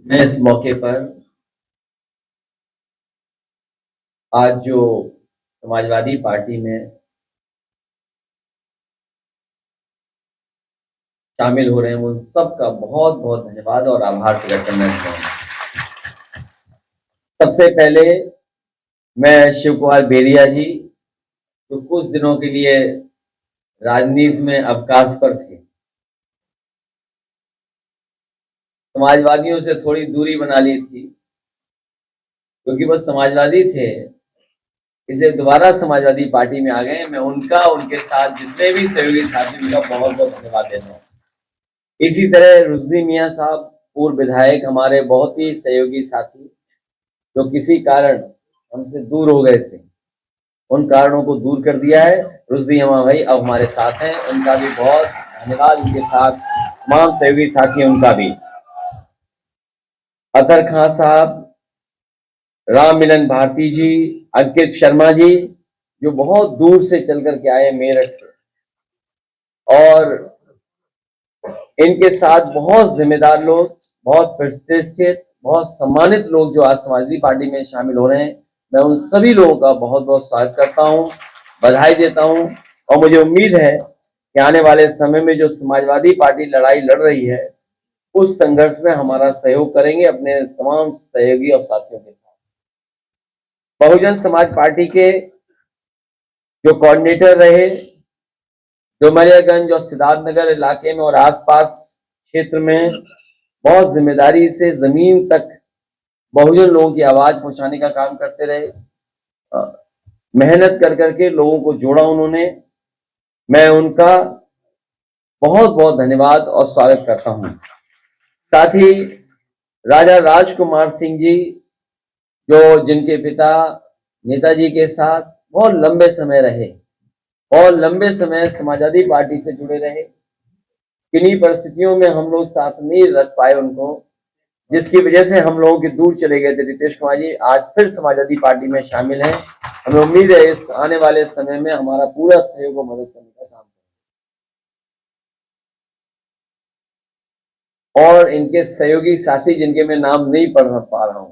मैं इस मौके पर आज जो समाजवादी पार्टी में शामिल हो रहे हैं उन सबका बहुत बहुत धन्यवाद और आभार प्रकट करना चाहूंगा। सबसे पहले मैं शिव कुमार बेरिया जी, जो कुछ दिनों के लिए राजनीति में अवकाश पर थे, समाजवादियों से थोड़ी दूरी बना ली थी क्योंकि वो समाजवादी थे, इसलिए दोबारा समाजवादी पार्टी में आ गए। मैं उनका, उनके साथ जितने भी सहयोगी साथी, उनका बहुत बहुत धन्यवाद देता हूँ। इसी तरह रुश्दी मियाँ साहब, पूर्व विधायक, हमारे बहुत ही सहयोगी साथी, जो किसी कारण हमसे दूर हो गए थे, उन कारणों को दूर कर दिया है। रुश्दी अम्मा भाई अब हमारे साथ हैं, उनका भी बहुत धन्यवाद। उनके साथ तमाम सहयोगी साथी हैं, उनका भी। अतर खां साहब, राम मिलन भारती जी, अंकित शर्मा जी, जो बहुत दूर से चल करके आए मेरठ से, और इनके साथ बहुत जिम्मेदार लोग, बहुत प्रतिष्ठित, बहुत सम्मानित लोग जो आज समाजवादी पार्टी में शामिल हो रहे हैं, मैं उन सभी लोगों का बहुत बहुत स्वागत करता हूं, बधाई देता हूं। और मुझे उम्मीद है कि आने वाले समय में जो समाजवादी पार्टी लड़ाई लड़ रही है, उस संघर्ष में हमारा सहयोग करेंगे अपने तमाम सहयोगी और साथियों के साथ। बहुजन समाज पार्टी के जो कोऑर्डिनेटर रहे, डुमरियागंज और सिद्धार्थनगर इलाके में और आसपास क्षेत्र में बहुत जिम्मेदारी से जमीन तक बहुजन लोगों की आवाज पहुंचाने का काम करते रहे। मेहनत कर करके लोगों को जोड़ा उन्होंने। मैं उनका बहुत बहुत धन्यवाद और स्वागत करता हूं। साथ ही राजा राजकुमार सिंह जी, जो जिनके पिता नेताजी के साथ बहुत लंबे समय रहे और लंबे समय समाजवादी पार्टी से जुड़े रहे। किन्हीं परिस्थितियों में हम लोग साथ नहीं रख पाए उनको, जिसकी वजह से हम लोगों के दूर चले गए थे। रितेश कुमार जी आज फिर समाजवादी पार्टी में शामिल हैं। हमें उम्मीद है इस आने वाले समय में हमारा पूरा सहयोग और मदद करने का काम करें। और इनके सहयोगी साथी जिनके मैं नाम नहीं पढ़ पा रहा हूं,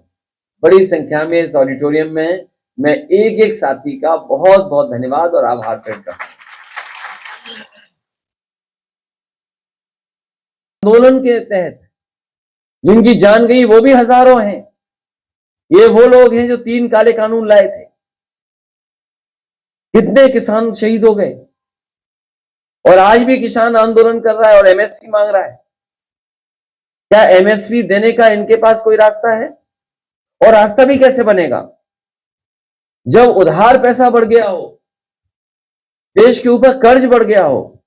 बड़ी संख्या में इस ऑडिटोरियम में, मैं एक एक साथी का बहुत बहुत धन्यवाद और आभार प्रकट करता हूं। आंदोलन के तहत जिनकी जान गई वो भी हजारों हैं। ये वो लोग हैं जो 3 काले कानून लाए थे। कितने किसान शहीद हो गए, और आज भी किसान आंदोलन कर रहा है और एमएसपी मांग रहा है। क्या एमएसपी देने का इनके पास कोई रास्ता है? और रास्ता भी कैसे बनेगा जब उधार पैसा बढ़ गया हो, देश के ऊपर कर्ज बढ़ गया हो,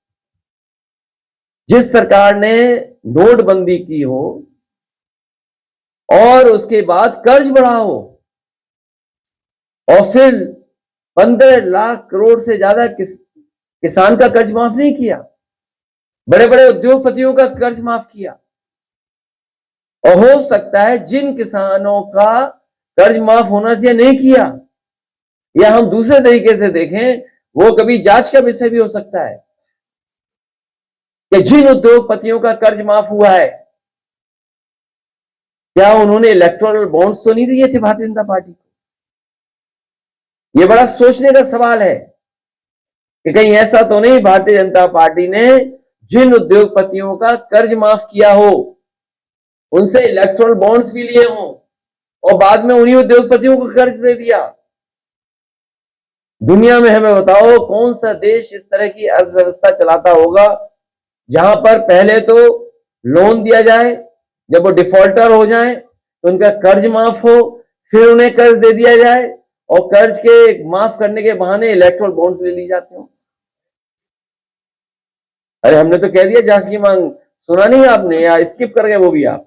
जिस सरकार ने नोटबंदी की हो और उसके बाद कर्ज बढ़ा हो, और फिर 15 लाख करोड़ से ज्यादा किसान का कर्ज माफ नहीं किया, बड़े बड़े उद्योगपतियों का कर्ज माफ किया। और हो सकता है जिन किसानों का कर्ज माफ होना चाहिए नहीं किया, या हम दूसरे तरीके से देखें, वो कभी जांच का विषय भी हो सकता है कि जिन उद्योगपतियों का कर्ज माफ हुआ है, क्या उन्होंने इलेक्टोरल बॉन्ड्स तो नहीं दिए थे भारतीय जनता पार्टी को? यह बड़ा सोचने का सवाल है कि कहीं ऐसा तो नहीं भारतीय जनता पार्टी ने जिन उद्योगपतियों का कर्ज माफ किया हो, उनसे इलेक्टोरल बॉन्ड्स भी लिए हों और बाद में उन्हीं उद्योगपतियों को कर्ज दे दिया। दुनिया में हमें बताओ कौन सा देश इस तरह की अर्थव्यवस्था चलाता होगा जहां पर पहले तो लोन दिया जाए, जब वो डिफॉल्टर हो जाए तो उनका कर्ज माफ हो, फिर उन्हें कर्ज दे दिया जाए और कर्ज के माफ करने के बहाने इलेक्टोरल बॉन्ड्स ले ली जाते हो। अरे हमने तो कह दिया जांच की मांग, सुना नहीं आपने या स्किप कर गए वो भी आप?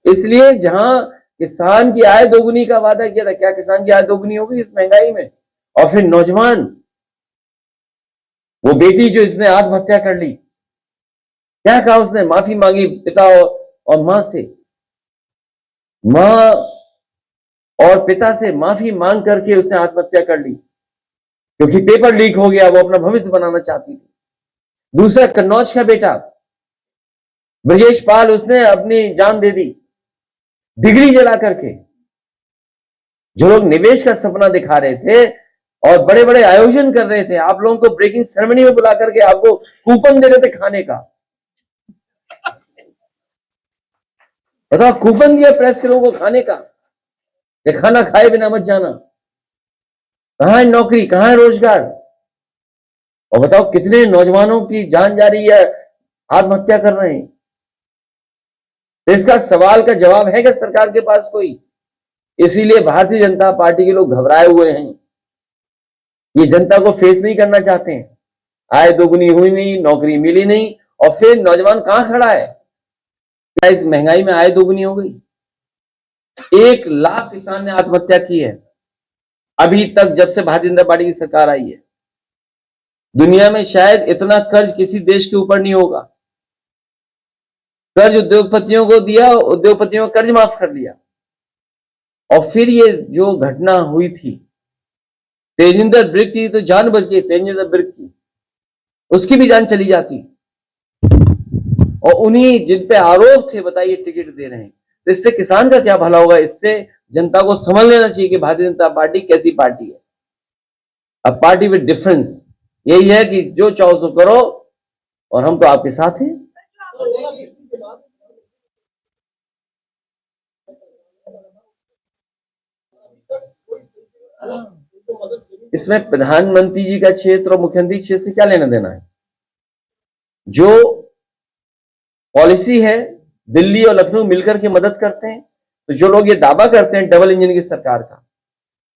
इसलिए जहां किसान की आय दोगुनी का वादा किया था, क्या किसान की आय दोगुनी होगी इस महंगाई में? और फिर नौजवान, वो बेटी जो इसने आत्महत्या कर ली, क्या कहा उसने? माफी मांगी पिता और मां से, मां और पिता से माफी मांग करके उसने आत्महत्या कर ली क्योंकि पेपर लीक हो गया, वो अपना भविष्य बनाना चाहती थी। दूसरा कन्नौज का बेटा, ब्रजेश पाल, उसने अपनी जान दे दी डिग्री जला करके। जो लोग निवेश का सपना दिखा रहे थे और बड़े बड़े आयोजन कर रहे थे, आप लोगों को ब्रेकिंग सेरेमनी में बुला करके आपको कूपन दे रहे थे खाने का। बताओ, कूपन दिया प्रेस के लोगों को खाने का, ये खाना खाए बिना मत जाना। कहां है नौकरी, कहां है रोजगार? और बताओ कितने नौजवानों की जान जा रही है, आत्महत्या कर रहे हैं। तो इसका सवाल का जवाब है क्या सरकार के पास कोई? इसीलिए भारतीय जनता पार्टी के लोग घबराए हुए हैं, ये जनता को फेस नहीं करना चाहते हैं। आय दोगुनी हुई नहीं, नौकरी मिली नहीं, और फिर नौजवान कहां खड़ा है? क्या इस महंगाई में आय दोगुनी हो गई? 1 लाख किसान ने आत्महत्या की है अभी तक, जब से भारतीय जनता पार्टी की सरकार आई है। दुनिया में शायद इतना कर्ज किसी देश के ऊपर नहीं होगा। कर्ज उद्योगपतियों को दिया, उद्योगपतियों का कर्ज माफ कर दिया, और फिर ये जो घटना हुई थी तेजिंदर ब्रिक की, तो जान बच गई तेजिंदर ब्रिक की, उसकी भी जान चली जाती। और उन्हीं जिन पे आरोप थे, बताइए, टिकट दे रहे हैं। तो इससे किसान का क्या भला होगा? इससे जनता को समझ लेना चाहिए कि भारतीय जनता पार्टी कैसी पार्टी है। अब पार्टी विद डिफरेंस यही है कि जो चाहो सो करो, और हम तो आपके साथ हैं। इसमें प्रधानमंत्री जी का क्षेत्र और मुख्यमंत्री क्षेत्र से क्या लेना देना है? जो पॉलिसी है, दिल्ली और लखनऊ मिलकर के मदद करते हैं। तो जो लोग ये दावा करते हैं डबल इंजन की सरकार का,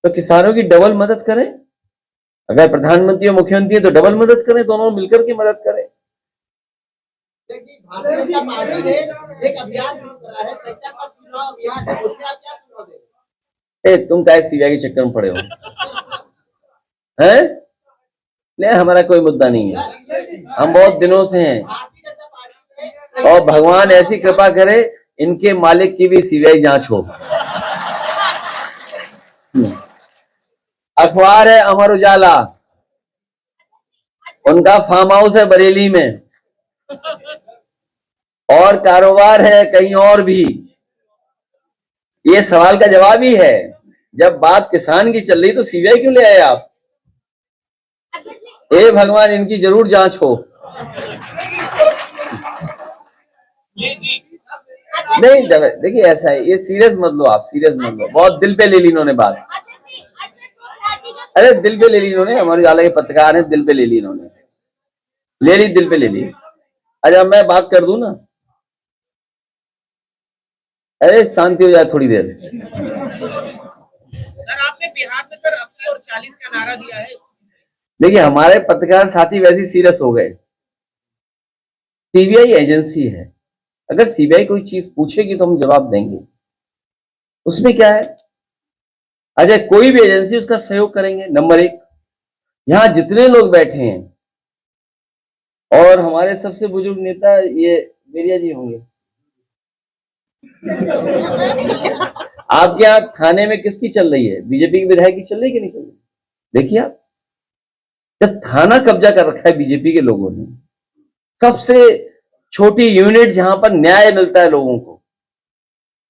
तो किसानों की डबल मदद करें। अगर प्रधानमंत्री और मुख्यमंत्री है तो डबल मदद करें, दोनों मिलकर के मदद करें। भारतीय जनता पार्टी ने एक अभियान शुरू करा है, सत्ता का चुनाव अभियान है, उसमें आप क्या सुझाव देंगे? तुम क्या सीबीआई के चक्कर में पड़े हो? हैं? नहीं, हमारा कोई मुद्दा नहीं है, हम बहुत दिनों से हैं, और भगवान ऐसी कृपा करे इनके मालिक की भी सीबीआई जांच हो। अखबार है अमर उजाला, उनका फार्म हाउस है बरेली में, और कारोबार है कहीं और भी। ये सवाल का जवाब ही है। जब बात किसान की चल रही तो सीबीआई क्यों ले आए आप? हे भगवान, इनकी जरूर जांच हो। नहीं देखिए, ऐसा है, ये सीरियस मत लो, आप सीरियस मत लो, बहुत दिल पे ले ली इन्होंने बात। अरे दिल पे ले ली इन्होंने, हमारे उजाला के पत्रकार हैं, दिल पे ले ली इन्होंने, ले ली, दिल पे ले ली। अच्छा, मैं बात कर दूं ना? अरे शांति हो जाए थोड़ी देर। सर, आपने बिहार में सर 80 और 40 का नारा दिया है। देखिए, हमारे पत्रकार साथी वैसे सीरियस हो गए। सीबीआई एजेंसी है, अगर सीबीआई कोई चीज पूछेगी तो हम जवाब देंगे, उसमें क्या है? अच्छा, कोई भी एजेंसी उसका सहयोग करेंगे। नंबर 1, यहां जितने लोग बैठे हैं, और हमारे सबसे बुजुर्ग नेता ये बेरिया जी होंगे। आपके यहाँ थाने में किसकी चल रही है? बीजेपी की विधायक की चल रही है कि नहीं चल रही? देखिए आप, जब थाना कब्जा कर रखा है बीजेपी के लोगों ने, सबसे छोटी यूनिट जहां पर न्याय मिलता है लोगों को,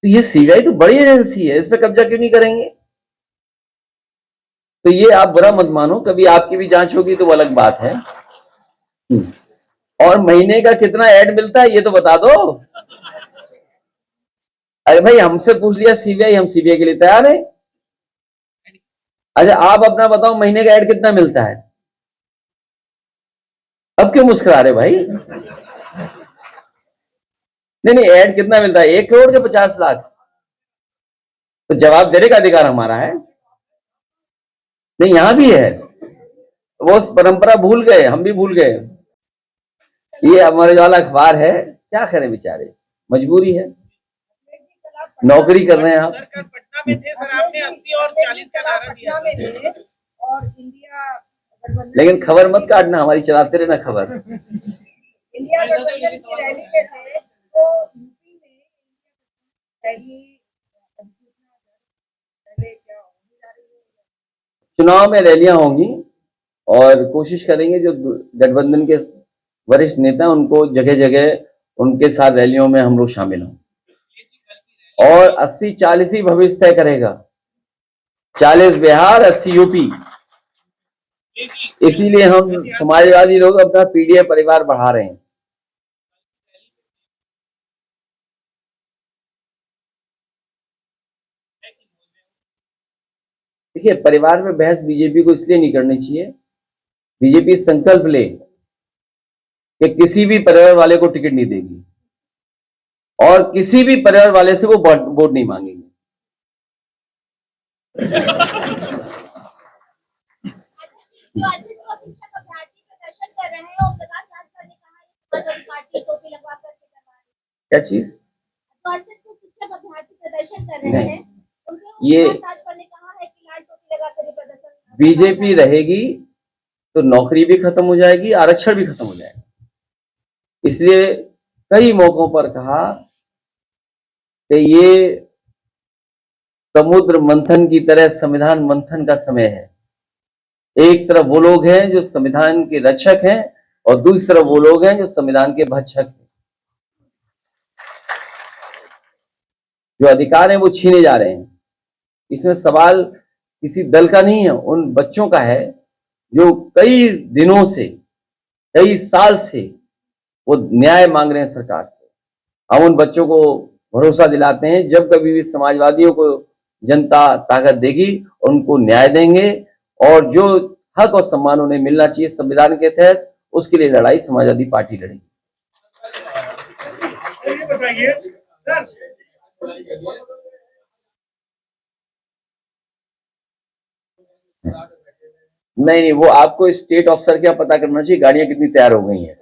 तो ये सीबीआई तो बड़ी एजेंसी है, इस पर कब्जा क्यों नहीं करेंगे? तो ये आप बुरा मत मानो, कभी आपकी भी जांच होगी तो वो अलग बात है। और महीने का कितना ऐड मिलता है ये तो बता दो। अरे भाई, हमसे पूछ लिया सीबीआई, हम सीबीआई के लिए तैयार हैं। अच्छा, आप अपना बताओ, महीने का ऐड कितना मिलता है? अब क्यों मुस्कुरा रहे भाई? नहीं, ऐड कितना मिलता है? 1 करोड़ के 50 लाख? तो जवाब देने का अधिकार हमारा है। नहीं, यहां भी है, वो परंपरा भूल गए, हम भी भूल गए। ये हमारे वाला अखबार है, क्या करें बेचारे, मजबूरी है, नौकरी कर रहे हैं आप। सर, पटना में थे सर, आपने 80 और 40 का नारा दिया और इंडिया, लेकिन खबर मत काटना, हमारी चलाते रहना खबर। इंडिया गठबंधन की रैली में थे, तो यूपी में रैली क्या होगी जा रही है? चुनाव में रैलियां होंगी, और कोशिश करेंगे जो गठबंधन के वरिष्ठ नेता उनको जगह जगह उनके साथ रैलियों में हम लोग शामिल हों और 80-40 ही भविष्य तय करेगा। 40 बिहार, 80 यूपी। इसीलिए हम समाजवादी लोग अपना पीडीए परिवार बढ़ा रहे हैं। देखिए, परिवार में बहस बीजेपी को इसलिए नहीं करनी चाहिए। बीजेपी संकल्प ले कि किसी भी परिवार वाले को टिकट नहीं देगी और किसी भी परिवार वाले से वो वोट नहीं मांगेंगे। क्या चीज? शिक्षक अभ्यर्थी प्रदर्शन कर रहे हैं, ये बीजेपी रहेगी तो नौकरी भी खत्म हो जाएगी, आरक्षण भी खत्म हो जाएगा। इसलिए कई मौकों पर कहा कि ये समुद्र मंथन की तरह संविधान मंथन का समय है। एक तरफ वो लोग हैं जो संविधान के रक्षक हैं और दूसरी तरफ वो लोग हैं जो संविधान के भक्षक हैं। जो अधिकार हैं वो छीने जा रहे हैं। इसमें सवाल किसी दल का नहीं है, उन बच्चों का है जो कई दिनों से, कई साल से वो न्याय मांग रहे हैं सरकार से। हम उन बच्चों को भरोसा दिलाते हैं जब कभी भी समाजवादियों को जनता ताकत देगी उनको न्याय देंगे और जो हक और सम्मान उन्हें मिलना चाहिए संविधान के तहत, उसके लिए लड़ाई समाजवादी पार्टी लड़ेगी। ये बताइए सर, नहीं, वो आपको स्टेट ऑफिसर क्या पता करना चाहिए गाड़ियां कितनी तैयार हो गई हैं,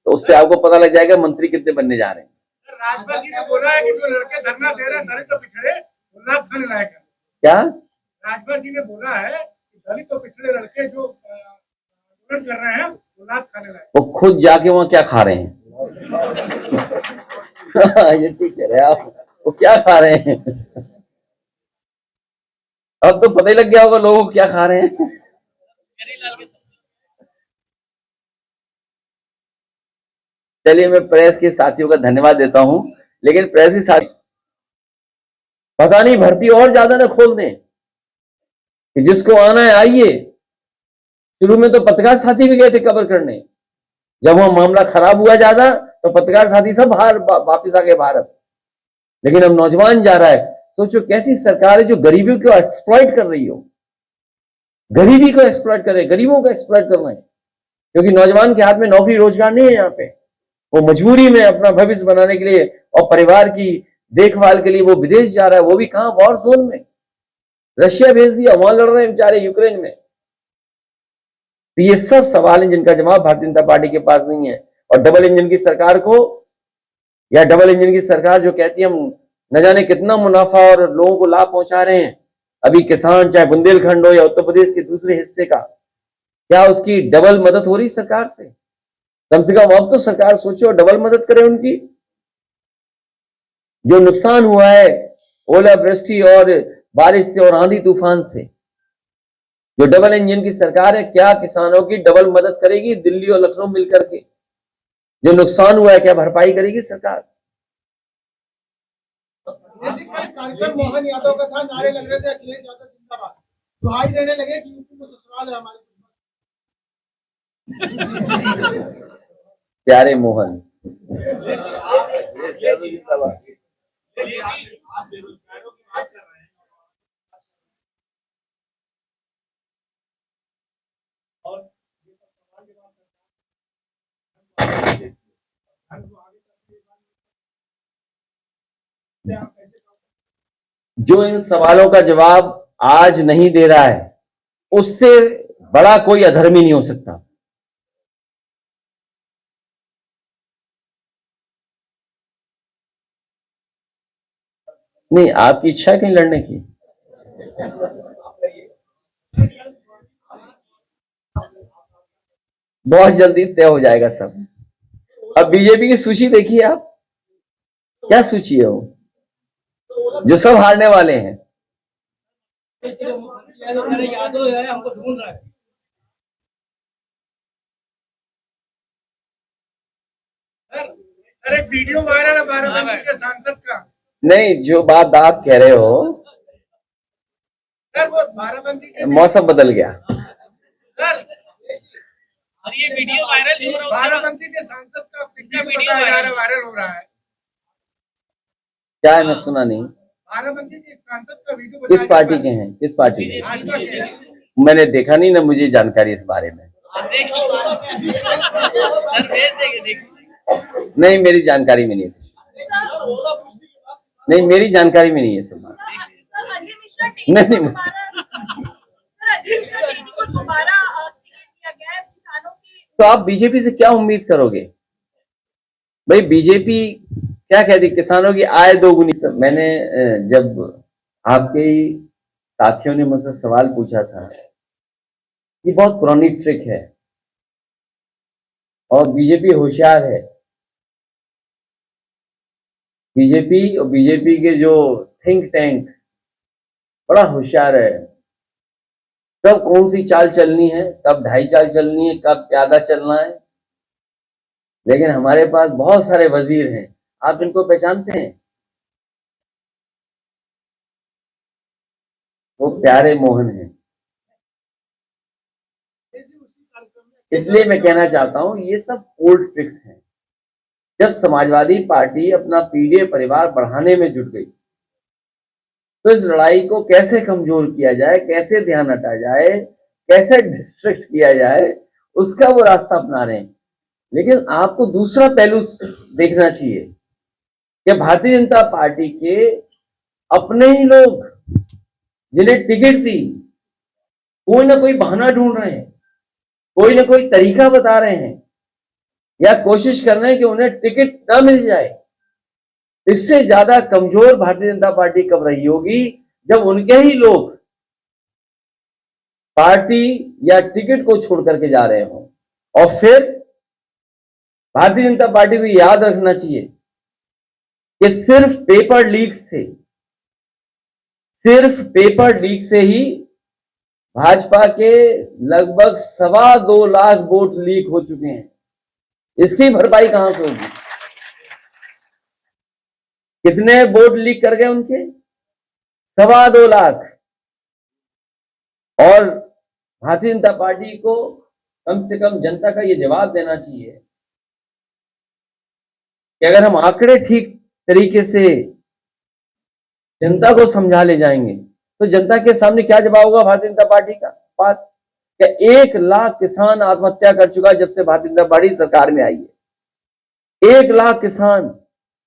तो उससे आपको पता लग जाएगा मंत्री कितने बनने जा रहे हैं। सर राजभर जी ने बोला है कि जो लड़के धरना दे रहे हैं दलित तो पिछड़े वो लाभ खाने लायक है। क्या राजभर जी ने बोला है कि दलित तो पिछड़े लड़के जो आंदोलन कर रहे हैं वो लाभ खाने लायक। वो खुद जाके वहां क्या खा रहे हैं? ये ठीक कह रहे हैं आप, वो क्या खा रहे हैं? अब तो पता ही लग गया होगा लोगों को क्या खा रहे हैं। चलिए, मैं प्रेस के साथियों का धन्यवाद देता हूं, लेकिन प्रेस के साथी पता नहीं भर्ती और ज्यादा ना खोल दें कि जिसको आना है आइए। शुरू में तो पत्रकार साथी भी गए थे कवर करने, जब वहां मामला खराब हुआ ज्यादा तो पत्रकार साथी सब बाहर वापिस आ गए भारत। लेकिन अब नौजवान जा रहा है। सोचो कैसी सरकार है जो गरीबी को एक्सप्लॉइट कर रही हो, गरीबी को एक्सप्लॉइट कर रहे, गरीबों को एक्सप्लॉइट कर रहे हैं, क्योंकि नौजवान के हाथ में नौकरी रोजगार नहीं है। यहाँ पे वो मजबूरी में अपना भविष्य बनाने के लिए और परिवार की देखभाल के लिए वो विदेश जा रहा है, वो भी कहां, वॉर जोन में। रशिया भेज दिया, वहां लड़ रहे हैं बेचारे यूक्रेन में। तो ये सब सवाल हैं जिनका जवाब भारतीय जनता पार्टी के पास नहीं है। और डबल इंजन की सरकार को, या डबल इंजन की सरकार जो कहती है हम न जाने कितना मुनाफा और लोगों को लाभ पहुंचा रहे हैं, अभी किसान चाहे बुंदेलखंड हो या उत्तर प्रदेश के दूसरे हिस्से का, क्या उसकी डबल मदद हो रही सरकार से? कम से कम अब तो सरकार सोचे और डबल मदद करे उनकी। जो नुकसान हुआ है ओलावृष्टि और बारिश से और आंधी तूफान से, जो डबल इंजन की सरकार है, क्या किसानों की डबल मदद करेगी? दिल्ली और लखनऊ मिलकर के जो नुकसान हुआ है क्या भरपाई करेगी सरकार? कार्यक्रम मोहन यादव का था, नारे लग रहे थे अखिलेश यादव जिंदाबाद, दुहाई देने लगे कि यूपी में ससुराल है हमारे। प्यारे मोहन, आप बेरोजगारों की बात कर रहे हैं और जो इन सवालों का जवाब आज नहीं दे रहा है उससे बड़ा कोई अधर्मी नहीं हो सकता। नहीं, आपकी इच्छा है कहीं लड़ने की? बहुत जल्दी तय हो जाएगा सब। अब बीजेपी की सूची देखिए आप, क्या सूची है वो, जो सब हारने वाले हैं। यादव है हमको ढूंढ रहा है। अरे वीडियो वायरल है बाराबंकी के सांसद का। नहीं, जो बात आप कह रहे हो, सर वो बाराबंकी के मौसम बदल गया। सर और ये वीडियो वायरल हो रहा है, बाराबंकी के सांसद का वीडियो बताया जा रहा है, वायरल हो रहा है। क्या है, मैं सुना नहीं। बाराबंकी के एक सांसद का वीडियो किस बताया पार्टी के हैं, किस पार्टी के? भाजपा के। मैंने देखा नहीं ना, मुझे जानकारी इस बारे में देख सर भेज देंगे, देख नहीं, मेरी जानकारी में नहीं है। नहीं, मेरी जानकारी में नहीं है सब बात। सर अजय मिश्रा टेनी नहीं, को दोबारा सर अजय मिश्रा टेनी को दोबारा टिकट दिया गया है किसानों की। तो आप बीजेपी से क्या उम्मीद करोगे भाई? बीजेपी क्या कहती, किसानों की आय दोगुनी। मैंने जब आपके ही साथियों ने मुझसे सवाल पूछा था, ये बहुत पुरानी ट्रिक है और बीजेपी होशियार है। बीजेपी और बीजेपी के जो थिंक टैंक बड़ा होशियार है। कब कौन सी चाल चलनी है, कब ढाई चाल चलनी है, कब प्यादा चलना है। लेकिन हमारे पास बहुत सारे वजीर हैं, आप इनको पहचानते हैं? वो प्यारे मोहन हैं। इसलिए मैं कहना चाहता हूं, ये सब ओल्ड ट्रिक्स हैं। जब समाजवादी पार्टी अपना पीडीए परिवार बढ़ाने में जुट गई, तो इस लड़ाई को कैसे कमजोर किया जाए, कैसे ध्यान हटाया जाए, कैसे डिस्ट्रैक्ट किया जाए, उसका वो रास्ता अपना रहे हैं। लेकिन आपको दूसरा पहलू देखना चाहिए कि भारतीय जनता पार्टी के अपने ही लोग जिन्हें टिकट दी, कोई ना कोई बहाना ढूंढ रहे हैं, कोई ना कोई तरीका बता रहे हैं या कोशिश कर रहे हैं कि उन्हें टिकट ना मिल जाए। इससे ज्यादा कमजोर भारतीय जनता पार्टी कब रही होगी, जब उनके ही लोग पार्टी या टिकट को छोड़ करके जा रहे हों। और फिर भारतीय जनता पार्टी को याद रखना चाहिए कि सिर्फ पेपर लीक से ही भाजपा के लगभग 2.25 लाख वोट लीक हो चुके हैं। इसकी भरपाई कहां से होगी? कितने वोट लीक कर गए उनके? 2.25 लाख। और भारतीय जनता पार्टी को कम से कम जनता का यह जवाब देना चाहिए कि अगर हम आंकड़े ठीक तरीके से जनता को समझा ले जाएंगे, तो जनता के सामने क्या जवाब होगा भारतीय जनता पार्टी का पास? कि 1 लाख किसान आत्महत्या कर चुका है जब से भारतीय जनता पार्टी सरकार में आई है। 1 लाख किसान